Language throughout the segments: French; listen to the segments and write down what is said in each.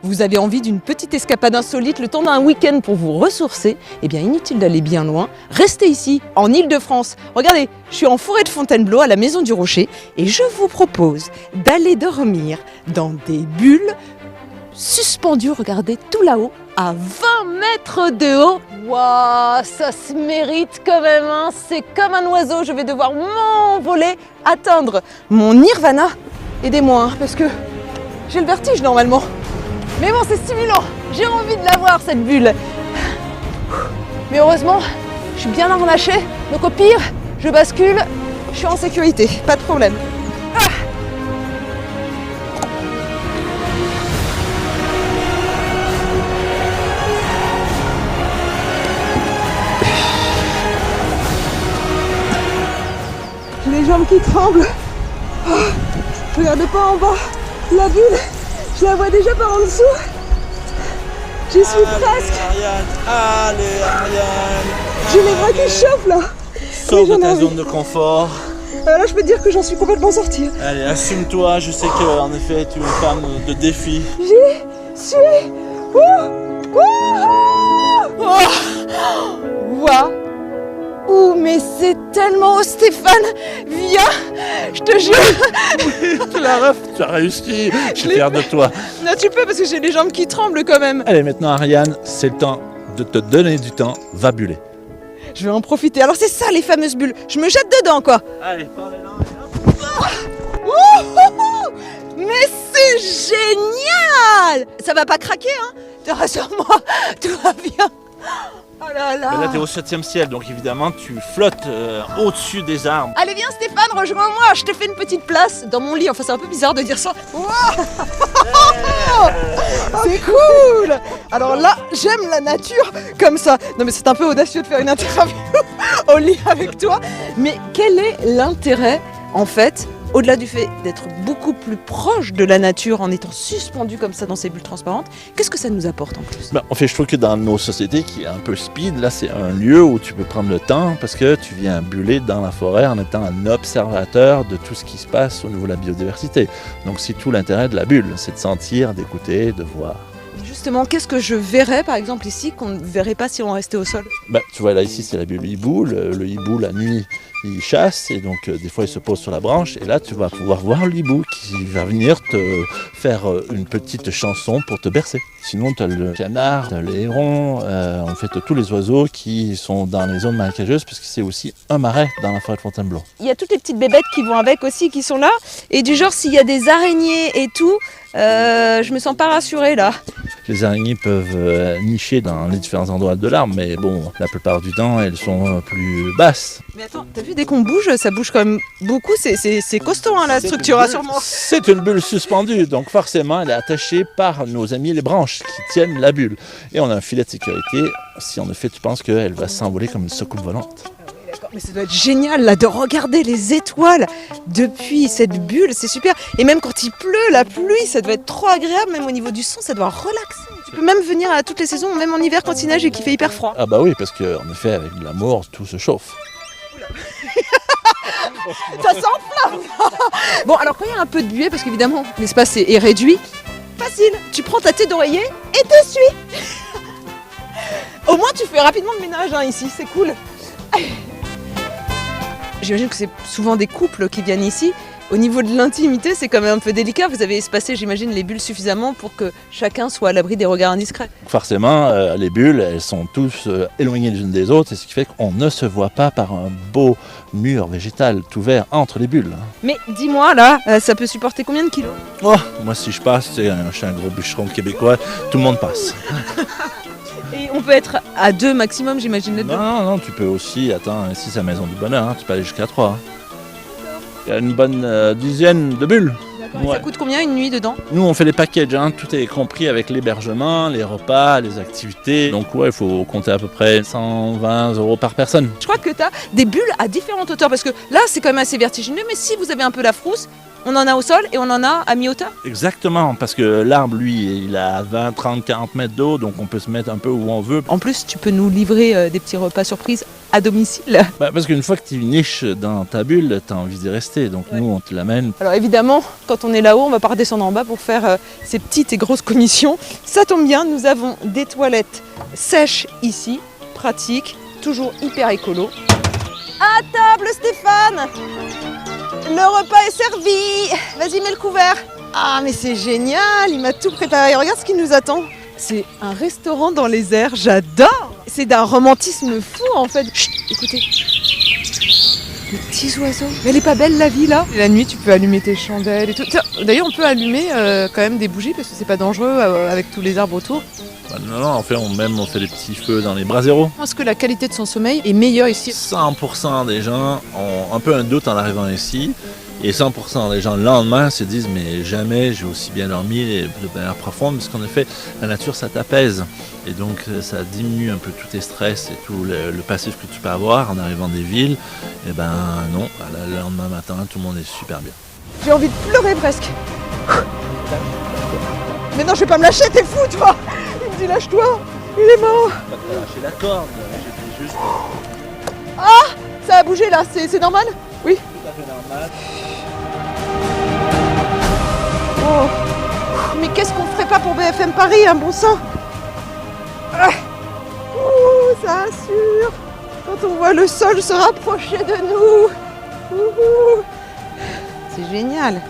Vous avez envie d'une petite escapade insolite le temps d'un week-end pour vous ressourcer? Eh bien, inutile d'aller bien loin. Restez ici, en Île-de-France. Regardez, je suis en forêt de Fontainebleau, à la Maison du Rocher, et je vous propose d'aller dormir dans des bulles suspendues, regardez, tout là-haut, à 20 mètres de haut. Waouh, ça se mérite quand même, hein. C'est comme un oiseau, je vais devoir m'envoler, atteindre mon nirvana. Aidez-moi, hein, parce que j'ai le vertige normalement. Mais bon, c'est stimulant, j'ai envie de la voir cette bulle. Mais heureusement, je suis bien relâchée, donc au pire, je bascule, je suis en sécurité, pas de problème. J'ai les jambes qui tremblent. Oh, je regarde pas en bas, la bulle. Je la vois déjà par en dessous. J'y suis presque. Allez Ariane. J'ai les bras qui chauffent là. Sors de ta zone de confort. Là, je peux te dire que j'en suis complètement sortie. Allez, assume-toi. Je sais que en effet, tu es une femme de défi. J'y suis. Waouh, mais c'est tellement haut, Stéphane. Viens, je te jure. Tu la ref, tu as réussi. Je suis fier de toi. Non, tu peux parce que j'ai les jambes qui tremblent quand même. Allez, maintenant Ariane, c'est le temps de te donner du temps. Va buller. Je vais en profiter. Alors c'est ça les fameuses bulles. Je me jette dedans quoi. Allez, parlez-là. Mais c'est génial. Ça va pas craquer, hein. Te rassure-moi, tout va bien. Oh là là. Mais là, tu es au 7e ciel, donc évidemment, tu flottes au-dessus des arbres. Allez, viens Stéphane, rejoins-moi. Je te fais une petite place dans mon lit. Enfin, c'est un peu bizarre de dire ça. Wow. C'est cool. Alors là, j'aime la nature comme ça. Non mais c'est un peu audacieux de faire une interview au lit avec toi. Mais quel est l'intérêt, en fait, au-delà du fait d'être beaucoup plus proche de la nature en étant suspendu comme ça dans ces bulles transparentes, qu'est-ce que ça nous apporte en plus? En fait, je trouve que dans nos sociétés qui est un peu speed, là, c'est un lieu où tu peux prendre le temps parce que tu viens buller dans la forêt en étant un observateur de tout ce qui se passe au niveau de la biodiversité. Donc, c'est tout l'intérêt de la bulle, c'est de sentir, d'écouter, de voir. Justement, qu'est-ce que je verrais par exemple ici qu'on ne verrait pas si on restait au sol? Tu vois, là, ici, c'est la bulle hibou. Le hibou, la nuit, il chasse et donc des fois, il se pose sur la branche. Et là, tu vas pouvoir voir le hibou qui va venir te faire une petite chanson pour te bercer. Sinon, tu as le canard, tu as les hérons, en fait, tous les oiseaux qui sont dans les zones marécageuses parce que c'est aussi un marais dans la forêt de Fontainebleau. Il y a toutes les petites bébêtes qui vont avec aussi, qui sont là. Et du genre, s'il y a des araignées et tout, je me sens pas rassurée là. Les araignées peuvent nicher dans les différents endroits de l'arbre, mais bon, la plupart du temps, elles sont plus basses. Mais attends, t'as vu, dès qu'on bouge, ça bouge quand même beaucoup, c'est costaud hein, la structure, rassure-moi. C'est une bulle suspendue, donc forcément, elle est attachée par nos amis les branches qui tiennent la bulle. Et on a un filet de sécurité, si en effet tu penses qu'elle va s'envoler comme une soucoupe volante. Mais ça doit être génial là de regarder les étoiles depuis cette bulle, c'est super. Et même quand il pleut, la pluie, ça doit être trop agréable, même au niveau du son, ça doit relaxer. Tu peux même venir à toutes les saisons, même en hiver quand il neige et qu'il fait hyper froid. Ah bah oui, parce qu'en effet, avec de l'amour, tout se chauffe. Ça s'enflamme. Bon, alors quand il y a un peu de buée, parce qu'évidemment l'espace est réduit, facile, tu prends ta tête d'oreiller et te suis. Au moins tu fais rapidement le ménage hein, ici, c'est cool. J'imagine que c'est souvent des couples qui viennent ici. Au niveau de l'intimité, c'est quand même un peu délicat. Vous avez espacé, j'imagine, les bulles suffisamment pour que chacun soit à l'abri des regards indiscrets. Forcément, les bulles, elles sont tous éloignées les unes des autres, et ce qui fait qu'on ne se voit pas par un beau mur végétal tout vert entre les bulles. Mais dis-moi, là, ça peut supporter combien de kilos? Oh, moi, si je passe, je suis un gros bûcheron québécois, tout le monde passe. Et on peut être à 2 maximum, j'imagine, les deux. Non, tu peux aussi, attends, ici c'est la maison du bonheur, hein, tu peux aller jusqu'à 3. Il y a une bonne dizaine de bulles. Ouais. Ça coûte combien une nuit dedans? Nous on fait des packages, hein, tout est compris avec l'hébergement, les repas, les activités. Donc ouais, il faut compter à peu près 120 € par personne. Je crois que tu as des bulles à différentes hauteurs parce que là c'est quand même assez vertigineux, mais si vous avez un peu la frousse, On en a au sol et on en a à mi-hauteur? Exactement, parce que l'arbre, lui, il a 20, 30, 40 mètres d'eau, donc on peut se mettre un peu où on veut. En plus, tu peux nous livrer des petits repas surprises à domicile. Parce qu'une fois que tu niches dans ta bulle, tu as envie d'y rester, donc Ouais. nous, on te l'amène. Alors évidemment, quand on est là-haut, on va pas redescendre en bas pour faire ces petites et grosses commissions. Ça tombe bien, nous avons des toilettes sèches ici, pratiques, toujours hyper écolo. À table, Stéphane! Le repas est servi! Vas-y, mets le couvert! Ah, mais c'est génial! Il m'a tout préparé. Regarde ce qui nous attend. C'est un restaurant dans les airs, j'adore! C'est d'un romantisme fou en fait. Chut, écoutez. Les petits oiseaux. Mais elle est pas belle la vie là? Et la nuit, tu peux allumer tes chandelles et tout. Tiens, d'ailleurs, on peut allumer quand même des bougies parce que c'est pas dangereux avec tous les arbres autour. Non, en fait, on fait des petits feux dans les braseros. Je pense que la qualité de son sommeil est meilleure ici. 100% des gens ont un peu un doute en arrivant ici. Et 100% des gens le lendemain se disent mais jamais j'ai aussi bien dormi de manière profonde parce qu'en effet la nature ça t'apaise et donc ça diminue un peu tous tes stress et tout le passif que tu peux avoir en arrivant des villes. Et ben non, le lendemain matin tout le monde est super bien. J'ai envie de pleurer presque. Mais non, je vais pas me lâcher, t'es fou toi. Il me dit lâche-toi, il est mort. T'as lâché la corde, j'ai juste Ça a bougé là, c'est normal? Oui. tout à fait normal. Oh. Mais qu'est-ce qu'on ferait pas pour BFM Paris, un bon sang? Ouh, ça assure. Quand on voit le sol se rapprocher de nous. Ouh. C'est génial.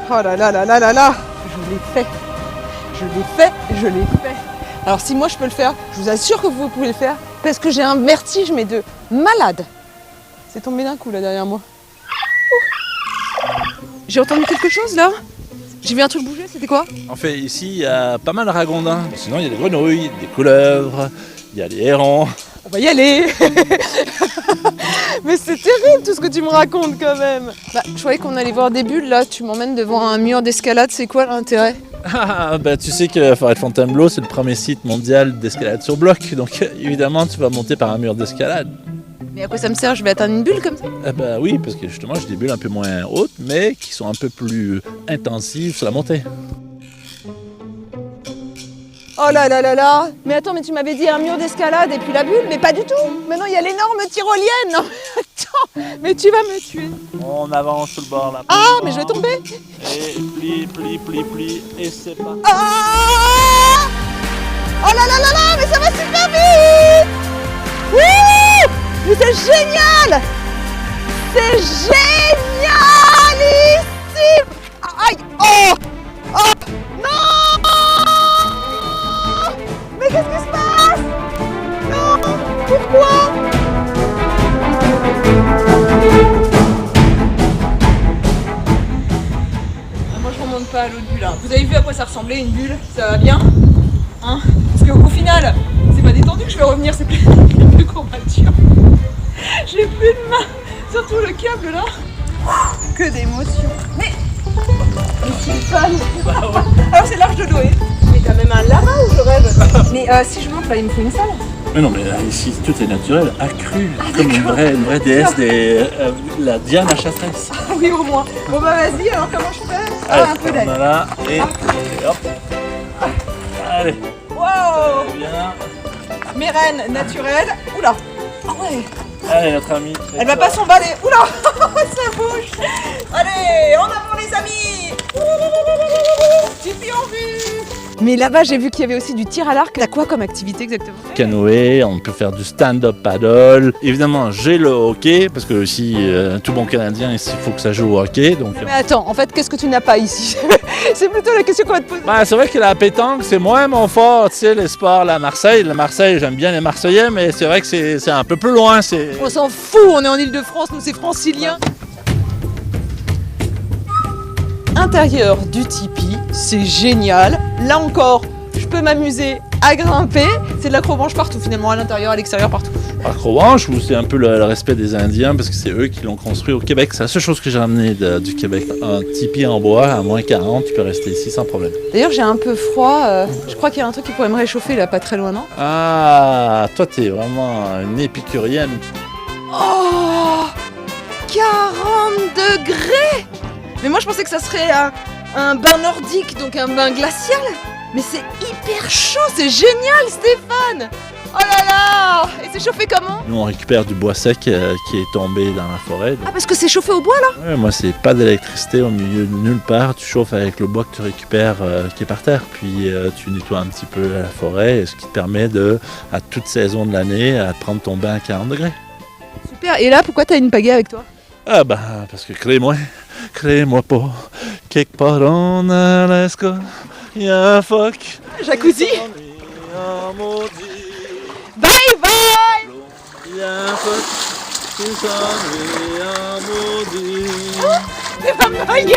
Oh là là là là là là. Je l'ai fait. Je l'ai fait, je l'ai fait. Alors si moi je peux le faire, je vous assure que vous pouvez le faire. Parce que j'ai un vertige mais de malade. C'est tombé d'un coup là derrière moi. Ouh. J'ai entendu quelque chose là? J'ai vu un truc bouger, c'était quoi? En fait ici il y a pas mal de ragondins. Sinon il y a des grenouilles, des couleuvres, il y a des hérons. On va y aller. Mais c'est terrible tout ce que tu me racontes quand même. Bah, je croyais qu'on allait voir des bulles là, tu m'emmènes devant un mur d'escalade, c'est quoi l'intérêt? Tu sais que la forêt de Fontainebleau c'est le premier site mondial d'escalade sur bloc. Donc évidemment tu vas monter par un mur d'escalade. Mais à quoi ça me sert? Je vais atteindre une bulle comme ça? Oui, parce que justement j'ai des bulles un peu moins hautes mais qui sont un peu plus intensives sur la montée. Oh là là là là. Mais attends, mais tu m'avais dit un mur d'escalade et puis la bulle, mais pas du tout. Maintenant il y a l'énorme tyrolienne. Non mais attends, mais tu vas me tuer. On avance sur le bord là. Ah, mais je vais tomber. Et plie, et c'est pas. Ah! Oh là là là là, mais ça va super vite. Oui. Mais c'est génial. C'est génialissime. Aïe. Oh. Oh. Non. Mais qu'est-ce qui se passe? Non. Pourquoi? Moi je remonte pas à l'autre bulle. Vous avez vu à quoi ça ressemblait une bulle? Ça va bien? Hein? Parce qu'au final, c'est pas détendu que je vais revenir, c'est plus courbature. J'ai plus de main, surtout le câble là. Que d'émotions. Mais Stéphane. Alors c'est l'Arche de Noé. Mais t'as même un lama ou je rêve? Mais si je monte là, il me faut une salle. Mais non, mais ici tout est naturel, accru, comme une vraie déesse la Diane à Chasseresse. Ah oui, au moins. Bon bah vas-y, alors comment je fais? Ah, un peu d'aide. Voilà, et hop. Allez, Wow. bien. Mes reines naturelles. Oula. Ah ouais. Allez, notre ami. Elle va pas s'emballer. Oula. Ça bouge. Allez, en avant les amis. Tipi en vue. Mais là-bas, j'ai vu qu'il y avait aussi du tir à l'arc. T'as quoi comme activité exactement? Canoë, on peut faire du stand-up paddle. Évidemment, j'ai le hockey, parce que aussi, tout bon Canadien, ici, il faut que ça joue au hockey. Donc, Mais attends, en fait, qu'est-ce que tu n'as pas ici? C'est plutôt la question qu'on va te poser. c'est vrai que la pétanque, c'est moins mon fort, tu sais, les sports, la Marseille, j'aime bien les Marseillais, mais c'est vrai que c'est un peu plus loin. On s'en fout, on est en Ile-de-France, nous c'est francilien. Intérieur du tipi, c'est génial. Là encore, je peux m'amuser à grimper. C'est de l'acrobranche partout finalement, à l'intérieur, à l'extérieur, partout. Acrobranche, ou c'est un peu le respect des Indiens, parce que c'est eux qui l'ont construit au Québec. C'est la seule chose que j'ai ramené du Québec. Un tipi en bois, à moins 40, tu peux rester ici sans problème. D'ailleurs, j'ai un peu froid. Je crois qu'il y a un truc qui pourrait me réchauffer là, pas très loin, non? Ah, toi t'es vraiment une épicurienne. Oh, 40 degrés! Mais moi je pensais que ça serait un bain nordique, donc un bain glacial. Mais c'est hyper chaud, c'est génial Stéphane. Oh là là. Et c'est chauffé comment? Nous on récupère du bois sec qui est tombé dans la forêt. Ah parce que c'est chauffé au bois là? Ouais, moi c'est pas d'électricité au milieu de nulle part, tu chauffes avec le bois que tu récupères qui est par terre, puis tu nettoies un petit peu la forêt, ce qui te permet de, à toute saison de l'année, à prendre ton bain à 40 degrés. Super, et là pourquoi t'as une pagaie avec toi? Ah bah parce que crée-moi pas, quelque part en Alaska, y a un phoque. Jacuzzi. Un maudit. Bye bye. Y a un phoque qui s'ennuie en maudit. C'est pas pareil.